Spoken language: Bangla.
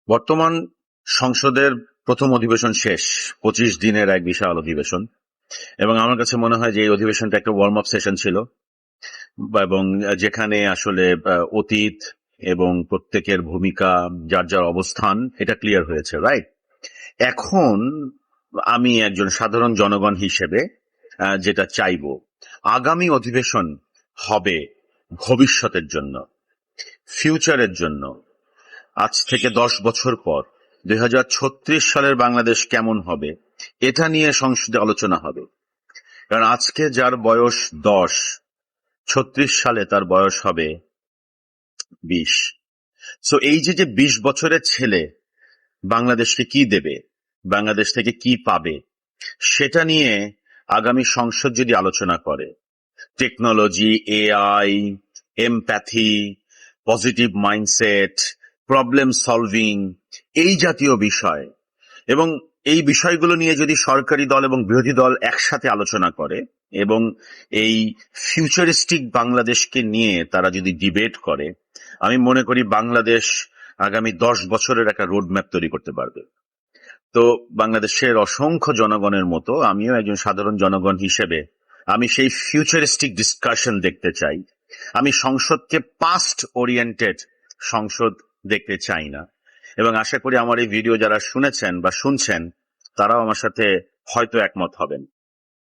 বর্তমান সংসদের প্রথম অধিবেশন শেষ, 25 দিনের এক বিশাল অধিবেশন। এবং আমার কাছে মনে হয় যে এই অধিবেশনটা একটা ওয়ার্ম আপ সেশন ছিল, এবং যেখানে আসলে অতীত এবং প্রত্যেকের ভূমিকা, যার যার অবস্থান, এটা ক্লিয়ার হয়েছে, রাইট? এখন আমি একজন সাধারণ জনগণ হিসেবে যেটা চাইবো, আগামী অধিবেশন হবে ভবিষ্যতের জন্য, ফিউচারের জন্য। আজ থেকে 10 বছর পর 2036 সালের বাংলাদেশ কেমন হবে, এটা নিয়ে সংসদে আলোচনা হবে। কারণ আজকে যার বয়স 10, 36 সালে তার বয়স হবে 20। সো এই যে 20 বছরের ছেলে বাংলাদেশকে কি দেবে, বাংলাদেশ থেকে কি পাবে, সেটা নিয়ে আগামী সংসদ যদি আলোচনা করে, technology, AI, empathy, positive mindset, problem solving, এই জাতীয় বিষয়, এবং এই বিষয়গুলো নিয়ে যদি সরকারি দল এবং বিরোধী দল একসাথে আলোচনা করে এবং এই ফিউচারিস্টিক বাংলাদেশকে নিয়ে তারা যদি ডিবেট করে, আমি মনে করি বাংলাদেশ আগামী 10 বছরের একটা রোডম্যাপ তৈরি করতে পারবে। তো বাংলাদেশের অসংখ্য জনগণের মতো আমিও একজন সাধারণ জনগণ হিসেবে আমি সেই ফিউচারিস্টিক ডিসকাশন দেখতে চাই। আমি সংসদকে পাস্ট ওরিয়েন্টেড সংসদ দেখতে চাই না। এবং আশা করি আমার এই ভিডিও যারা শুনেছেন বা শুনছেন, তারাও আমার সাথে হয়তো একমত হবেন।